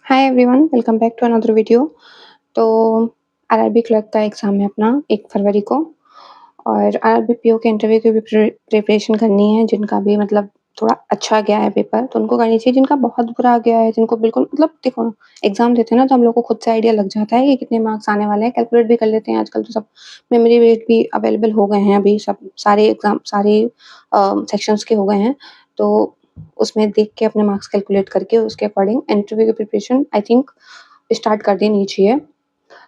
Hi everyone, welcome back to another video. तो RRB clerk का exam है अपना 1 फरवरी को और आरआरबी पीओ के इंटरव्यू की भी प्रिपरेशन करनी है। जिनका भी मतलब थोड़ा अच्छा गया है पेपर तो उनको करनी चाहिए, जिनका बहुत बुरा गया है, जिनको बिल्कुल मतलब देखो एग्ज़ाम देते हैं ना तो हम लोग को खुद से आइडिया लग जाता है कि कितने मार्क्स आने वाले हैं, कैलकुलेट भी कर लेते हैं। आजकल तो सब मेमोरी बेस्ड भी अवेलेबल हो गए हैं, अभी सब सारे एग्ज़ाम सारे सेक्शंस के हो गए हैं। तो उसमें देख के अपने मार्क्स कैलकुलेट करके उसके अकॉर्डिंग इंटरव्यू की प्रिपरेशन आई थिंक स्टार्ट कर देनी चाहिए।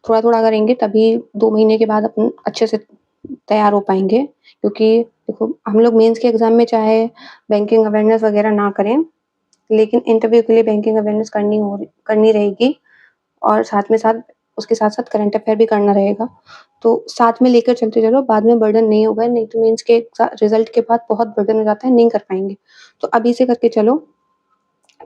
थोड़ा-थोड़ा करेंगे तभी 2 महीने के बाद अपन अच्छे से तैयार हो पाएँगे, क्योंकि देखो हम लोग मेंस के एग्ज़ाम में चाहे बैंकिंग अवेयरनेस वगैरह ना करें, लेकिन इंटरव्यू के लिए बैंकिंग अवेयरनेस करनी रहेगी और साथ में साथ उसके साथ-साथ करंट अफेयर भी करना रहेगा। तो साथ में लेकर चलते चलो, बाद में बर्डन नहीं होगा, नहीं तो मेंस के रिज़ल्ट के बाद बहुत बर्डन हो जाता है, नहीं कर पाएँगे। तो अभी से करके चलो।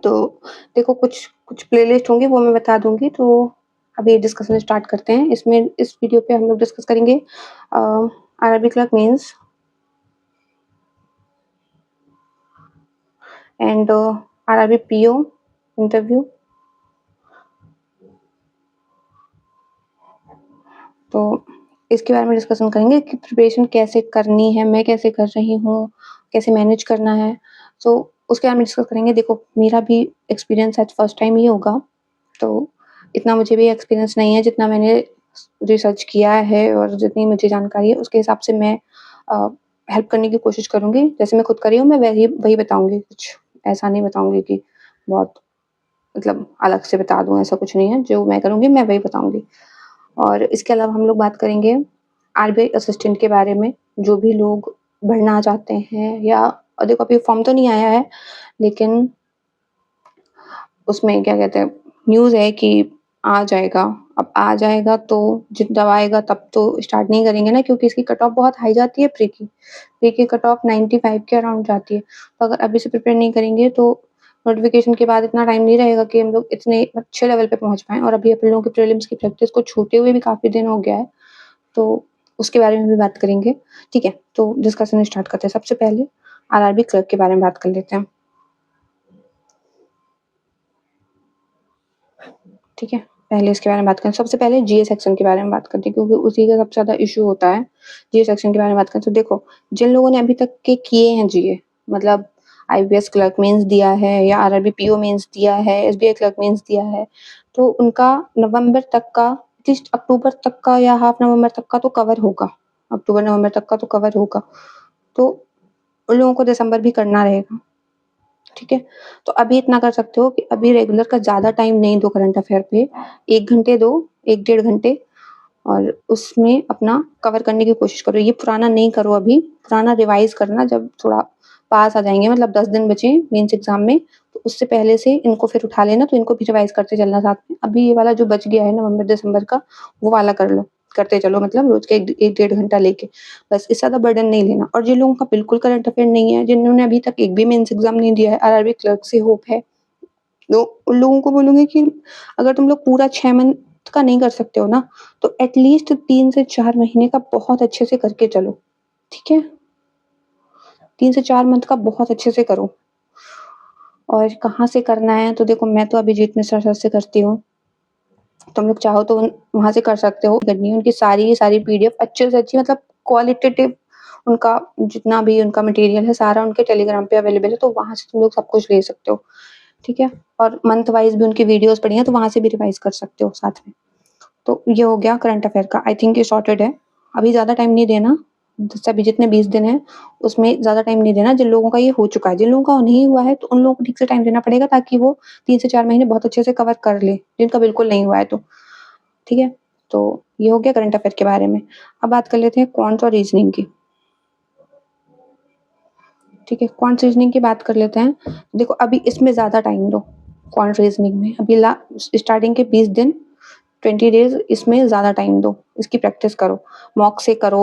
तो देखो कुछ कुछ प्लेलिस्ट होंगी वो मैं बता दूँगी, तो अभी डिस्कशन स्टार्ट करते हैं। इसमें इस वीडियो पे हम लोग डिस्कस करेंगे RRB clerk mains and RRB PO interview. तो इसके बारे में डिस्कशन करेंगे कि प्रिपरेशन कैसे करनी है, मैं कैसे कर रही हूँ, कैसे मैनेज करना है। सो उसके बारे में डिस्कस करेंगे। देखो मेरा भी एक्सपीरियंस आज फर्स्ट टाइम ही होगा, तो इतना मुझे भी एक्सपीरियंस नहीं है। जितना मैंने रिसर्च किया है और जितनी मुझे जानकारी है उसके हिसाब से मैं हेल्प करने की कोशिश करूँगी। जैसे मैं खुद कर रही हूँ मैं वही वही बताऊँगी, कुछ ऐसा नहीं बताऊँगी कि बहुत मतलब अलग से बता दूँ, ऐसा कुछ नहीं है। जो मैं करूँगी मैं वही बताऊँगी। और इसके अलावा हम लोग बात करेंगे आरबीआई असिस्टेंट के बारे में। जो भी लोग भरना चाहते हैं या देखो अभी फॉर्म तो नहीं आया है, लेकिन उसमें क्या कहते हैं न्यूज़ है कि आ जाएगा। अब आ जाएगा तो जब आएगा तब तो स्टार्ट नहीं करेंगे ना, क्योंकि इसकी कट ऑफ बहुत हाई जाती है प्री की। प्री की कट ऑफ 95 के अराउंड जाती है। तो अगर अभी से प्रिपेयर नहीं करेंगे तो नोटिफ़िकेशन के बाद इतना टाइम नहीं रहेगा कि हम लोग इतने अच्छे लेवल पे पहुँच पाएँ, और अभी अपन लोगों की प्रीलिम्स की प्रैक्टिस को छूटे हुए भी काफ़ी दिन हो गया है। तो उसके बारे में भी बात करेंगे। ठीक है, तो डिस्कशन स्टार्ट करते हैं। सबसे पहले आरआरबी क्लर्क के बारे में बात कर लेते हैं। ठीक है, पहले इसके बारे में बात करें। सबसे पहले जीए सेक्शन के बारे में बात करते हैं, क्योंकि उसी का सबसे ज़्यादा इश्यू होता है। जीए सेक्शन के बारे में बात करें तो देखो, जिन लोगों ने अभी तक के किए हैं जीए, मतलब आईबीएस क्लर्क मेंस दिया है या आरआरबी पीओ मेंस दिया है, एसबीआई क्लर्क मेंस दिया है, तो उनका नवंबर तक का, एटलीस्ट अक्टूबर तक का या हाफ नवंबर तक का तो कवर होगा। अक्टूबर-नवंबर तक का तो कवर होगा। तो उन लोगों को दिसंबर भी करना रहेगा। ठीक है? तो अभी इतना कर सकते हो कि अभी रेगुलर का ज़्यादा टाइम नहीं दो करंट अफेयर पे, 1 घंटे दो, 1 डेढ़ घंटे, और उसमें अपना कवर करने की कोशिश करो। ये पुराना नहीं करो अभी, पुराना रिवाइज़ करना जब थोड़ा पास आ जाएँगे, मतलब 10 दिन बचे मेंस एग्ज़ाम में, तो उससे पहले से इनको फिर उठा लेना, तो इनको भी रिवाइज़ करते चलना साथ में। अभी ये वाला जो बच गया है नवंबर-दिसंबर का, वो वाला कर लो, करते चलो, मतलब रोज़ के 1 डेढ़ घंटा लेके। बस इससे ज़्यादा बर्डन नहीं लेना। और जिन लोगों का बिल्कुल करंट अफेयर नहीं है, जिन्होंने अभी तक एक भी मेंस एग्ज़ाम नहीं दिया है, आरआरबी क्लर्क से होप है, तो उन लोगों को बोलूँगी कि अगर तुम लोग पूरा 6 मंथ का नहीं कर सकते हो ना, तो एट लीस्ट 3 से 4 महीने का बहुत अच्छे से करके चलो, ठीक है? 3 से 4 मंथ का बहुत अच्छे से करो। और कहाँ से करना है, तो देखो मैं तो अभिजीत मिश्रा सर से करती हूँ। तुम लोग चाहो तो वहाँ से कर सकते हो। करनी है उनकी सारी की सारी पीडीएफ अच्छे से अच्छी, मतलब क्वालिटेटिव, उनका जितना भी उनका मटेरियल है सारा उनके टेलीग्राम पे अवेलेबल है, तो वहाँ से तुम लोग सब कुछ ले सकते हो, ठीक है? और मंथ वाइज़ भी उनकी वीडियोज़ पड़ी हैं, तो वहाँ से भी रिवाइज़ कर सकते हो साथ में। तो ये हो गया करंट अफेयर का। आई थिंक ये सॉर्टेड है। अभी ज़्यादा टाइम नहीं देना, जैसे अभी जितने 20 दिन हैं, उसमें ज़्यादा टाइम नहीं देना। जिन लोगों का ये हो चुका है, जिन लोगों का नहीं हुआ है, तो उन लोगों को ठीक से टाइम देना पड़ेगा, ताकि वो 3 से 4 महीने बहुत अच्छे से कवर कर लें, जिनका बिल्कुल नहीं हुआ है तो। ठीक है? तो ये हो गया करंट अफेयर के बारे में। अब बात कर लेते हैं क्वांट और रीज़निंग की। ठीक है? क्वांट रीज़निंग की बात कर लेते हैं। देखो अभी इसमें ज़्यादा टाइम दो, क्वांट रीज़निंग में। अभी स्टार्टिंग के 20 दिन, 20 डेज़ इसमें ज़्यादा टाइम दो। इसकी प्रैक्टिस करो। मॉक से करो,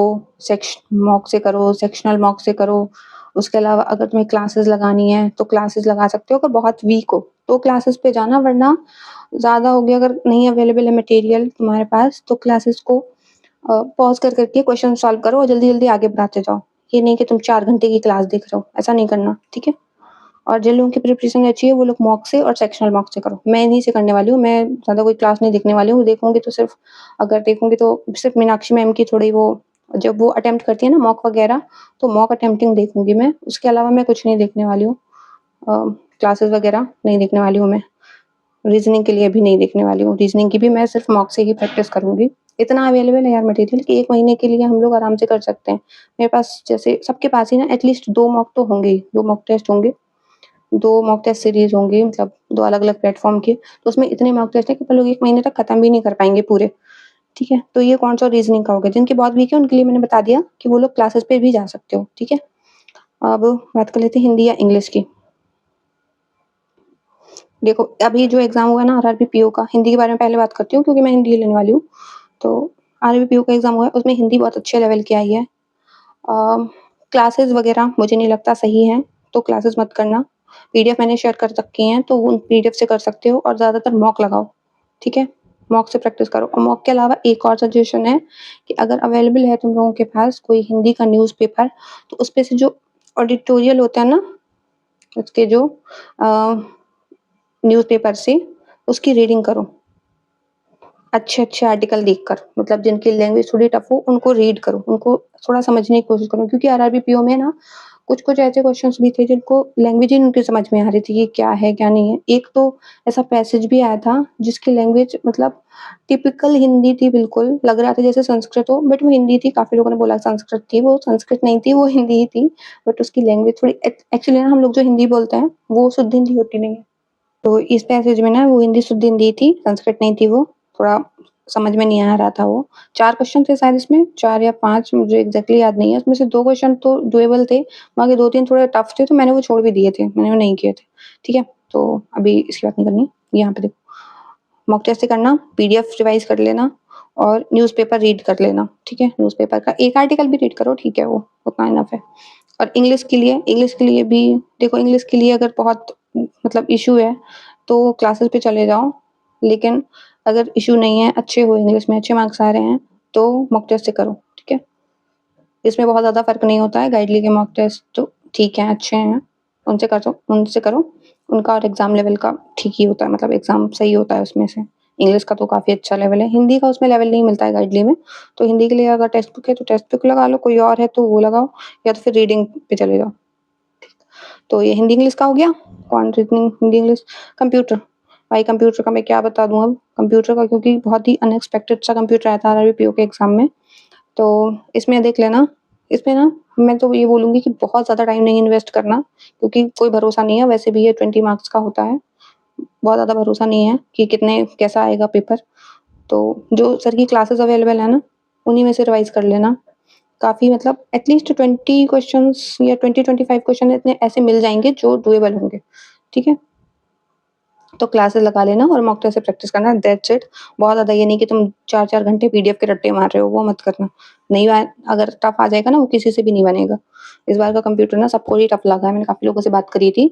मॉक से करो, सेक्शनल मॉक से करो। उसके अलावा अगर तुम्हें क्लासेस लगानी है, तो क्लासेस लगा सकते हो। अगर बहुत वीक हो, तो क्लासेस पे जाना, वरना ज़्यादा हो गया, अगर नहीं अवेलेबल है मटेरियल तुम्हारे पास, तो क्लासेस को पॉज़ कर के क्वेश्चन सॉल्व करो और जल्दी-जल्दी आगे बढ़ाते जाओ। ये नहीं कि तुम 4 घंटे की क्लास देख रहे हो, ऐसा नहीं करना, ठीक है? और जिन लोगों की प्रिपरेशन अच्छी है वो लोग मॉक से और सेक्शनल मॉक से करो। मैं इन्हीं से करने वाली हूँ, मैं ज़्यादा कोई क्लास नहीं देखने वाली हूँ, देखूँगी तो सिर्फ़ अगर देखूँगी तो सिर्फ़ मीनाक्षी मैम की थोड़ी वो जब वो अटेम्प्ट करती है ना मॉक वगैरह, तो मॉक अटेम्प्टिंग देखूँगी मैं, उसके अलावा मैं कुछ नहीं देखने वाली हूँ। क्लासेस वगैरह नहीं देखने वाली हूँ मैं। रीज़निंग के लिए भी नहीं देखने वाली हूँ, रीज़निंग की भी मैं सिर्फ़ मॉक से ही प्रैक्टिस करूँगी। इतना अवेलेबल है यार मटेरियल कि 1 महीने के लिए हम लोग आराम से कर सकते हैं। मेरे पास जैसे सबके पास ही ना एटलीस्ट 2 मॉक तो होंगे ही, 2 मॉक टेस्ट होंगे, 2 मॉक टेस्ट सीरीज़ होंगी मतलब 2 अलग-अलग प्लेटफ़ॉर्म के, तो उसमें इतने मॉक टेस्ट हैं कि अपन लोग 1 महीने तक खत्म भी नहीं कर पाएँगे पूरे, ठीक है? तो ये कौन-सा रीज़निंग का हो गया, जिनके बहुत वीक है उनके लिए मैंने बता दिया कि वो लोग क्लासेस पे भी जा सकते हो, ठीक है? अब बात कर लेते हैं हिंदी या इंग्लिश की। देखो, अभी जो एग्ज़ाम हुआ है ना आरआरबी पीओ का, हिंदी के बारे में पहले बात करती हूँ क्योंकि मैं हिंदी लेने वाली हूँ। तो आरआरबी पीओ का एग्ज़ाम हुआ है, उसमें हिंदी बहुत अच्छे लेवल की आई है। क्लासेस वगैरह मुझे नहीं लगता सही हैं, तो क्लासेस मत करना। पीडीएफ मैंने शेयर कर रखी हैं, तो उन पीडीएफ से कर सकते हो और ज़्यादातर मॉक लगाओ, ठीक है? मॉक से प्रैक्टिस करो और मॉक के अलावा एक और सजेशन है कि अगर अवेलेबल है तुम लोगों के पास कोई हिंदी का न्यूज़पेपर, तो उसपे से जो एडिटोरियल होता है ना, उसके जो अ, न्यूज़पेपर से उसकी रीडिंग करो। अच्छे-अच्छे आर्टिकल देखकर मतलब जिनकी लैंग्वेज थोड़ी टफ हो उनको रीड करो, उनको थोड़ा समझने की कोशिश करो क्योंकि आरआरबी पीओ में ना कुछ-कुछ ऐसे क्वेश्चन्स भी थे जिनको लैंग्वेज ही नहीं उनकी समझ में आ रही थी कि क्या है, क्या नहीं है। एक तो ऐसा पैसेज भी आया था जिसकी लैंग्वेज मतलब टिपिकल हिंदी थी बिल्कुल, लग रहा था जैसे संस्कृत हो बट वो हिंदी थी, काफ़ी लोगों ने बोला संस्कृत थी, वो संस्कृत नहीं थी, वो हिंदी ही थी बट उसकी लैंग्वेज थोड़ी एक्चुअली ना हम लोग जो हिंदी बोलते हैं, वो शुद्ध हिंदी होती नहीं है। तो इस पैसेज में ना वो हिंदी शुद्ध हिंदी थी, संस्कृत नहीं थी वो, थोड़ा समझ में नहीं आ रहा था वो। 4 क्वेश्चन थे शायद इसमें, 4 या 5 मुझे एग्ज़ैक्टली याद नहीं है, उसमें से 2 क्वेश्चन तो डूएबल थे, बाकी 2-3 थोड़े टफ थे, तो मैंने वो छोड़ भी दिए थे, मैंने वो नहीं किए थे, ठीक है? तो अभी इसकी बात नहीं करनी, यहाँ पे देखो, मॉक टेस्ट से करना, पीडीएफ रिवाइज़ कर लेना और न्यूज़पेपर रीड कर लेना, ठीक है? न्यूज़पेपर का एक आर्टिकल भी रीड करो, ठीक है वो, उतना इनफ है। और इंग्लिश के लिए भी देखो इंग्लिश के लिए अगर बहुत मतलब इश्यू है, तो क्लासेस पे चले जाओ, लेकिन अगर इश्यू नहीं है, अच्छे हो इंग्लिश में, अच्छे मार्क्स आ रहे हैं, तो मॉक टेस्ट से करो, ठीक है? इसमें बहुत ज़्यादा फ़र्क नहीं होता है, गाइडली के मॉक टेस्ट तो ठीक हैं, अच्छे हैं, उनसे करो। उनका और एग्ज़ाम लेवल का ठीक ही होता है, मतलब एग्ज़ाम सही होता है उसमें से। इंग्लिश का तो काफ़ी अच्छा लेवल है, हिंदी का उसमें लेवल नहीं मिलता है गाइडली में, तो हिंदी के लिए अगर टेक्स्ट बुक है, तो टेक्स्ट बुक लगा लो, कोई और है तो वो लगाओ या तो फिर रीडिंग पे चले जाओ। तो ये हिंदी इंग्लिश का हो गया, quant reasoning Hindi English. Computer, भाई कंप्यूटर का मैं क्या बता दूँ अब, कंप्यूटर का क्योंकि बहुत ही अनएक्सपेक्टेड सा कंप्यूटर आया था आरआरबी पीओ के एग्ज़ाम में, तो इसमें देख लेना, इसमें ना मैं तो ये बोलूँगी कि बहुत ज़्यादा टाइम नहीं इन्वेस्ट करना, क्योंकि कोई भरोसा नहीं है, वैसे भी ये 20 मार्क्स का होता है, बहुत ज़्यादा भरोसा नहीं है कि कितने कैसा आएगा पेपर। तो जो सर की क्लासेस अवेलेबल है ना, उन्हीं में से रिवाइज़ कर लेना। काफ़ी मतलब एटलीस्ट 20 क्वेश्चन्स या 20-25 क्वेश्चन इतने ऐसे मिल जाएँगे जो डूएबल होंगे, ठीक है? तो क्लासेस लगा लेना और मॉक टेस्ट से प्रैक्टिस करना, दैट्स इट। बहुत ज़्यादा ये नहीं कि तुम 4-4 घंटे पीडीएफ के रट्टे मार रहे हो, वो मत करना। नहीं आ अगर टफ आ जाएगा ना, वो किसी से भी नहीं बनेगा। इस बार का कंप्यूटर ना सबको ही टफ लगा है, मैंने काफ़ी लोगों से बात करी थी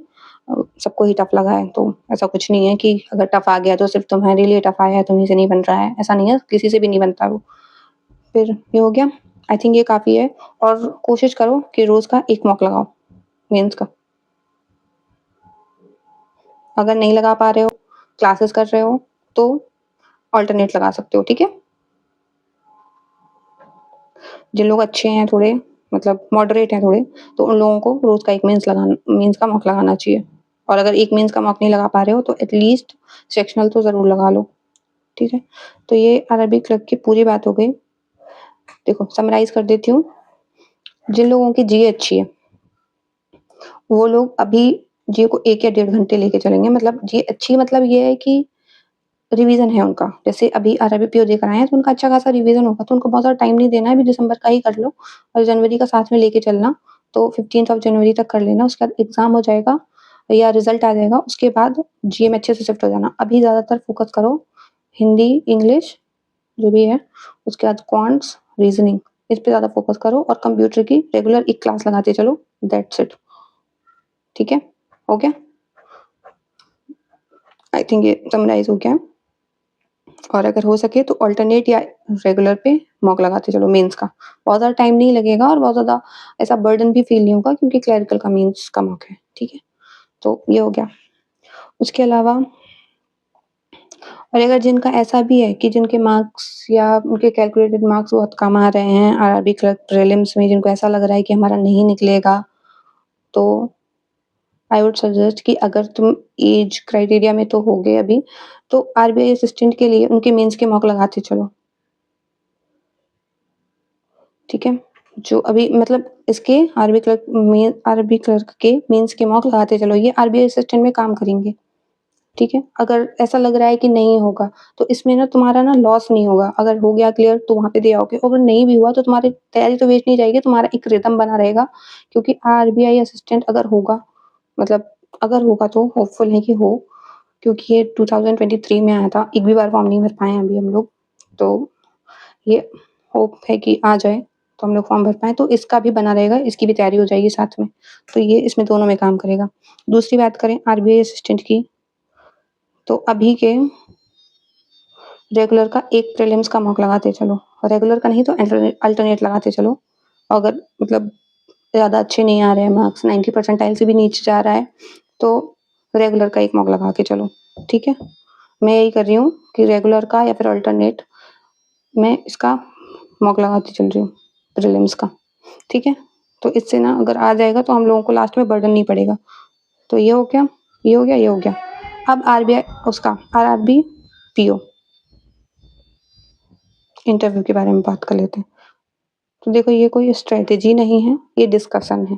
सबको ही टफ लगा है, तो ऐसा कुछ नहीं है कि अगर टफ आ गया तो सिर्फ़ तुम्हारे लिए टफ आया है, तुम्हीं से नहीं बन रहा है, ऐसा नहीं है, किसी से भी नहीं बनता वो। फिर ये हो गया, आई थिंक ये काफ़ी है और कोशिश करो कि रोज़ का 1 मॉक लगाओ, मेंस का। अगर नहीं लगा पा रहे हो, क्लासेस कर रहे हो, तो अल्टरनेट लगा सकते हो, ठीक है? जिन लोग अच्छे हैं थोड़े मतलब मॉडरेट हैं थोड़े, तो उन लोगों को रोज़ का 1 मेंस का मॉक लगाना चाहिए। और अगर 1 मेंस का मॉक नहीं लगा पा रहे हो, तो एट लीस्ट सेक्शनल तो ज़रूर लगा लो, ठीक है? तो ये आरआरबी क्लर्क की पूरी बात हो गई। देखो समराइज़ कर देती हूँ, जिन लोगों की जीए अच्छी है, वो लोग अभी जीए को 1 या डेढ़ घंटे लेके चलेंगे, मतलब जीए अच्छी मतलब ये है कि रिवीजन है उनका। जैसे अभी आरआरबी पीओ देकर आए हैं, तो उनका अच्छा खासा रिवीजन होगा, तो उनको बहुत ज़्यादा टाइम नहीं देना है, अभी दिसंबर का ही कर लो और जनवरी का साथ में लेके चलना। तो 15th ऑफ जनवरी तक कर लेना, उसके बाद एग्ज़ाम हो जाएगा या रिज़ल्ट आ जाएगा, उसके बाद जीए में अच्छे से शिफ्ट हो जाना। अभी ज़्यादातर फ़ोकस करो हिंदी, इंग्लिश जो भी है, उसके बाद क्वांट्स, रीज़निंग इस पे ज़्यादा फ़ोकस करो और कंप्यूटर की रेगुलर 1 क्लास लगाते चलो, दैट्स इट। ठीक है? हो गया? आई थिंक ये समराइज़ हो गया है। और अगर हो सके तो अल्टरनेट या रेगुलर पे मॉक लगाते चलो मेंस का। बहुत ज़्यादा टाइम नहीं लगेगा और बहुत ज़्यादा ऐसा बर्डन भी फ़ील नहीं होगा क्योंकि क्लेरिकल का मेंस का मॉक है, ठीक है? तो ये हो गया। उसके अलावा और अगर जिनका ऐसा भी है कि जिनके मार्क्स या उनके कैलकुलेटेड मार्क्स बहुत कम आ रहे हैं आरआरबी क्लर्क प्रीलिम्स में, जिनको ऐसा लग रहा है कि हमारा नहीं निकलेगा, तो आई वुड सजेस्ट कि अगर तुम एज क्राइटेरिया में तो होगे अभी, तो आरबीआई असिस्टेंट के लिए उनके मेंस के मॉक लगाते चलो। ठीक है? जो अभी मतलब इसके आरबी क्लर्क के मेंस के मॉक लगाते चलो, ये आरबीआई असिस्टेंट में काम करेंगे। ठीक है? अगर ऐसा लग रहा है कि नहीं होगा, तो इसमें ना तुम्हारा ना लॉस नहीं होगा। अगर हो गया क्लियर तो वहाँ पे दे आओगे, अगर नहीं भी हुआ तो तुम्हारी तैयारी तो वेस्ट नहीं जाएगी, तुम्हारा एक रिदम बना रहेगा। क्योंकि आरबीआई असिस्टेंट अगर होगा, मतलब अगर होगा तो होपफुल है कि हो, क्योंकि ये 2023 में आया था, एक भी बार फॉर्म नहीं भर पाए हैं अभी हम लोग। तो ये होप है कि आ जाए, तो हम लोग फॉर्म भर पाएँ, तो इसका भी बना रहेगा, इसकी भी तैयारी हो जाएगी साथ में। तो ये इसमें दोनों में काम करेगा। दूसरी बात करें आरबीआई असिस्टेंट की, तो अभी के रेगुलर का एक प्रीलिम्स का मॉक लगाते चलो, रेगुलर का नहीं तो अल्टरनेट लगाते चलो। अगर मतलब ज़्यादा अच्छे नहीं आ रहे हैं मार्क्स, 90 परसेंटाइल से भी नीचे जा रहा है, तो रेगुलर का एक मॉक लगा के चलो। ठीक है? मैं यही कर रही हूँ कि रेगुलर का या फिर अल्टरनेट मैं इसका मॉक लगाती चल रही हूँ, प्रीलिम्स का। ठीक है? तो इससे ना अगर आ जाएगा तो हम लोगों को लास्ट में बर्डन नहीं पड़ेगा। तो ये हो गया, ये हो गया, ये हो गया। अब आरबीआई उसका आरआरबी पीओ इंटरव्यू के बारे में बात कर लेते हैं। तो देखो ये कोई स्ट्रैटेजी नहीं है, ये डिस्कशन है।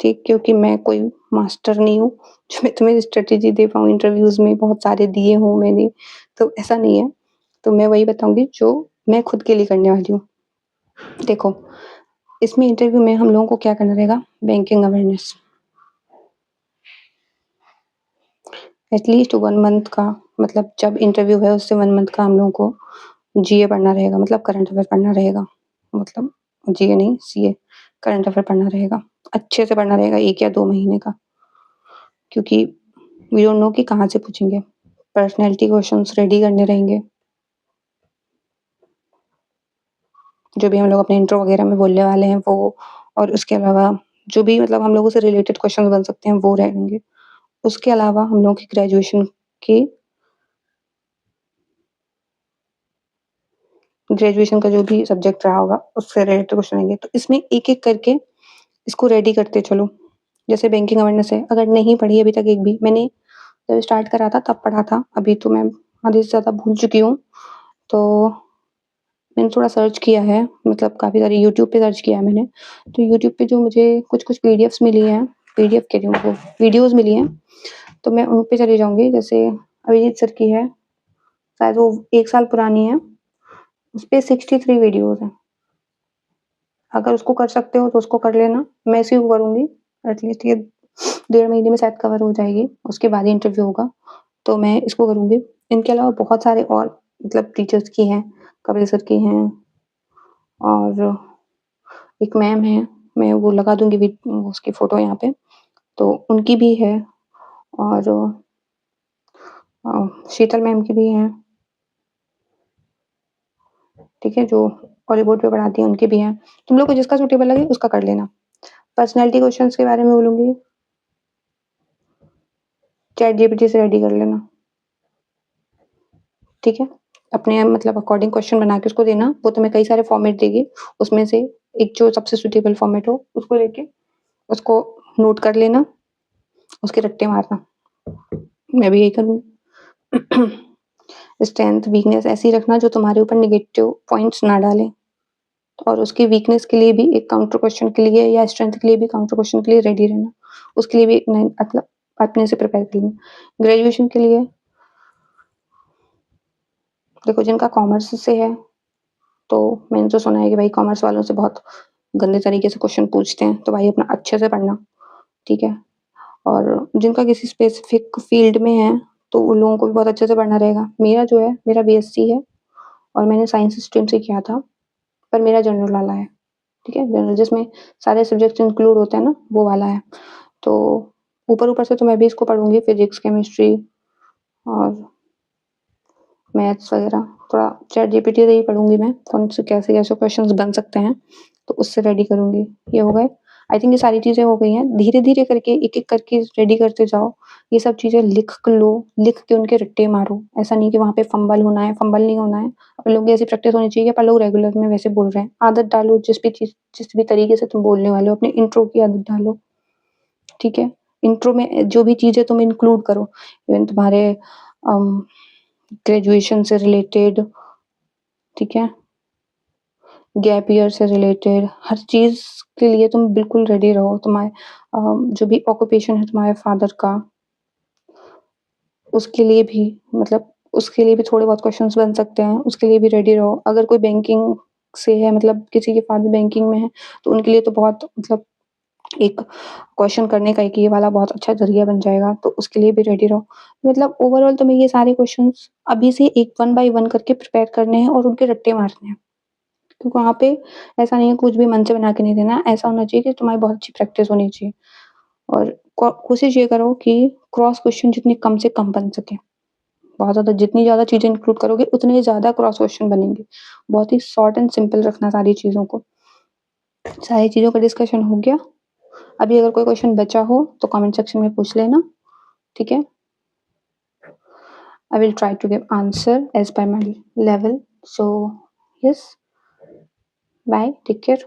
ठीक? क्योंकि मैं कोई मास्टर नहीं हूँ, जो मैं तुम्हें स्ट्रैटेजी दे पाऊँ इंटरव्यूज़ में, बहुत सारे दिए हों मैंने, तो ऐसा नहीं है। तो मैं वही बताऊँगी जो मैं खुद के लिए करने वाली हूँ। देखो, इसमें इंटरव्यू में हम लोगों को क्या करना रहेगा, बैंकिंग अवेयरनेस। एटलीस्ट 1 मंथ का, मतलब जब इंटरव्यू है उससे 1 मंथ का हम लोगों को जीए पढ़ना रहेगा, मतलब करंट अफेयर पढ़ना रहेगा। मतलब जीए नहीं, सीए, करंट अफेयर पढ़ना रहेगा। अच्छे से पढ़ना रहेगा 1 या 2 महीने का, क्योंकि वी डोंट नो कि कहाँ से पूछेंगे। पर्सनैलिटी क्वेश्चंस रेडी करने रहेंगे। जो भी हम लोग अपने इंट्रो वगैरह में बोलने वाले हैं वो, और उसके अलावा जो भी मतलब हम लोगों से रिलेटेड क्वेश्चंस बन सकते हैं वो रहेंगे। उसके अलावा हम लोगों की ग्रेजुएशन का जो भी सब्जेक्ट रहा होगा उससे रिलेटेड क्वेश्चन आएंगे। तो इसमें एक-एक करके इसको रेडी करते चलो। जैसे बैंकिंग अवेयरनेस है, अगर नहीं पढ़ी अभी तक एक भी, मैंने जब स्टार्ट करा था तब पढ़ा था, अभी तो मैं आधे से ज़्यादा भूल चुकी हूँ। तो मैंने थोड़ा सर्च किया है, मतलब काफ़ी सारी यूट्यूब पे सर्च किया है मैंने। तो यूट्यूब पे जो मुझे कुछ-कुछ पीडीएफ्स मिली हैं, पीडीएफ कह रही हूँ वो वीडियोज़ मिली हैं, तो मैं उन पे चली जाऊँगी। जैसे अभिजीत सर की है, शायद वो 1 साल पुरानी है, उसपे 63 वीडियोज़ हैं। अगर उसको कर सकते हो तो उसको कर लेना, मैं इसी को करूँगी। एटलीस्ट ये 1.5 महीने में शायद कवर हो जाएगी, उसके बाद ही इंटरव्यू होगा, तो मैं इसको करूँगी। इनके अलावा बहुत सारे और मतलब टीचर्स की हैं, कपिल सर की हैं और एक मैम हैं, मैं वो लगा दूँगी उसकी फ़ोटो यहाँ पे, तो उनकी भी है और शीतल मैम की भी हैं। ठीक है? जो हॉलीवुड पे पढ़ाती हैं उनकी भी हैं। तुम लोग को जिसका सूटेबल लगे उसका कर लेना। पर्सनैलिटी क्वेश्चंस के बारे में बोलूँगी, चैट जीपीटी से रेडी कर लेना। ठीक है? अपने मतलब अकॉर्डिंग क्वेश्चन बना के उसको देना, वो तुम्हें कई सारे फॉर्मेट देगी, उसमें से एक जो सबसे सूटेबल फॉर्मेट हो उसको लेके उसको नोट कर लेना, उसके रट्टे मारना। मैं भी यही करूँगी। स्ट्रेंथ, वीकनेस ऐसी रखना जो तुम्हारे ऊपर नेगेटिव पॉइंट्स ना डाले, और उसकी वीकनेस के लिए भी एक काउंटर क्वेश्चन के लिए या स्ट्रेंथ के लिए भी काउंटर क्वेश्चन के लिए रेडी रहना। उसके लिए भी एक नई मतलब अपने से प्रिपेयर कर लेना। ग्रेजुएशन के लिए देखो, जिनका कॉमर्स से है, तो मैंने तो सुना है कि भाई कॉमर्स वालों से बहुत गंदे तरीके से क्वेश्चन पूछते हैं, तो भाई अपना अच्छे से पढ़ना, ठीक है? और जिनका किसी स्पेसिफिक फील्ड में है, तो उन लोगों को भी बहुत अच्छे से पढ़ना रहेगा। मेरा जो है, मेरा बीएससी है और मैंने साइंस स्ट्रीम से किया था, पर मेरा जनरल वाला है, ठीक है? जनरल जिसमें सारे सब्जेक्ट्स इंक्लूड होते हैं ना, वो वाला है। तो ऊपर-ऊपर से तो मैं भी इसको पढ़ूँगी, फिज़िक्स, केमिस्ट्री और मैथ्स वगैरह, थोड़ा चैट जीपीटी से ही पढ़ूँगी मैं, कौन से कैसे-कैसे क्वेश्चंस बन सकते हैं, तो उससे रेडी करूँगी। ये हो गए। आई थिंक ये सारी चीज़ें हो गई हैं। धीरे-धीरे करके एक-एक करके रेडी करते जाओ। ये सब चीज़ें लिख लो, लिख के उनके रट्टे मारो। ऐसा नहीं कि वहाँ पे फंबल होना है, फंबल नहीं होना है। अपन लोग की ऐसी प्रैक्टिस होनी चाहिए कि अपन लोग रेगुलर में वैसे बोल रहे हैं। आदत डालो जिस भी तरीके से तुम बोलने वाले हो, अपने इंट्रो की आदत डालो, ठीक है? इंट्रो में जो भी चीज़ें तुम इंक्लूड करो, इवन तुम्हारे ग्रेजुएशन से रिलेटेड, ठीक है? गैप ईयर से रिलेटेड हर चीज़ के लिए तुम बिल्कुल रेडी रहो। तुम्हारे जो भी ऑक्यूपेशन है तुम्हारे फादर का, उसके लिए भी मतलब उसके लिए भी थोड़े बहुत क्वेश्चंस बन सकते हैं, उसके लिए भी रेडी रहो। अगर कोई बैंकिंग से है मतलब किसी के फादर बैंकिंग में है, तो उनके लिए तो बहुत मतलब एक क्वेश्चन करने का एक ये वाला बहुत अच्छा ज़रिया बन जाएगा, तो उसके लिए भी रेडी रहो। मतलब ओवरऑल तुम्हें ये सारे क्वेश्चंस अभी से एक वन बाय वन करके प्रिपेयर करने हैं और उनके रट्टे मारने हैं। क्योंकि वहाँ पे ऐसा नहीं है कुछ भी मन से बना के नहीं देना, ऐसा होना चाहिए कि तुम्हारी बहुत अच्छी प्रैक्टिस होनी चाहिए। और कोशिश ये करो कि क्रॉस क्वेश्चन जितने कम से कम बन सके। बहुत ज़्यादा जितनी ज़्यादा चीज़ें इंक्लूड करोगे उतने ज़्यादा क्रॉस क्वेश्चन बनेंगे। बहुत ही शॉर्ट एंड सिंपल रखना सारी चीज़ों को। सारी चीज़ों का डिस्कशन हो गया। अभी अगर कोई क्वेश्चन बचा हो तो कमेंट सेक्शन में पूछ लेना, ठीक है? I will try to give answer as per my level. So yes, bye, take care.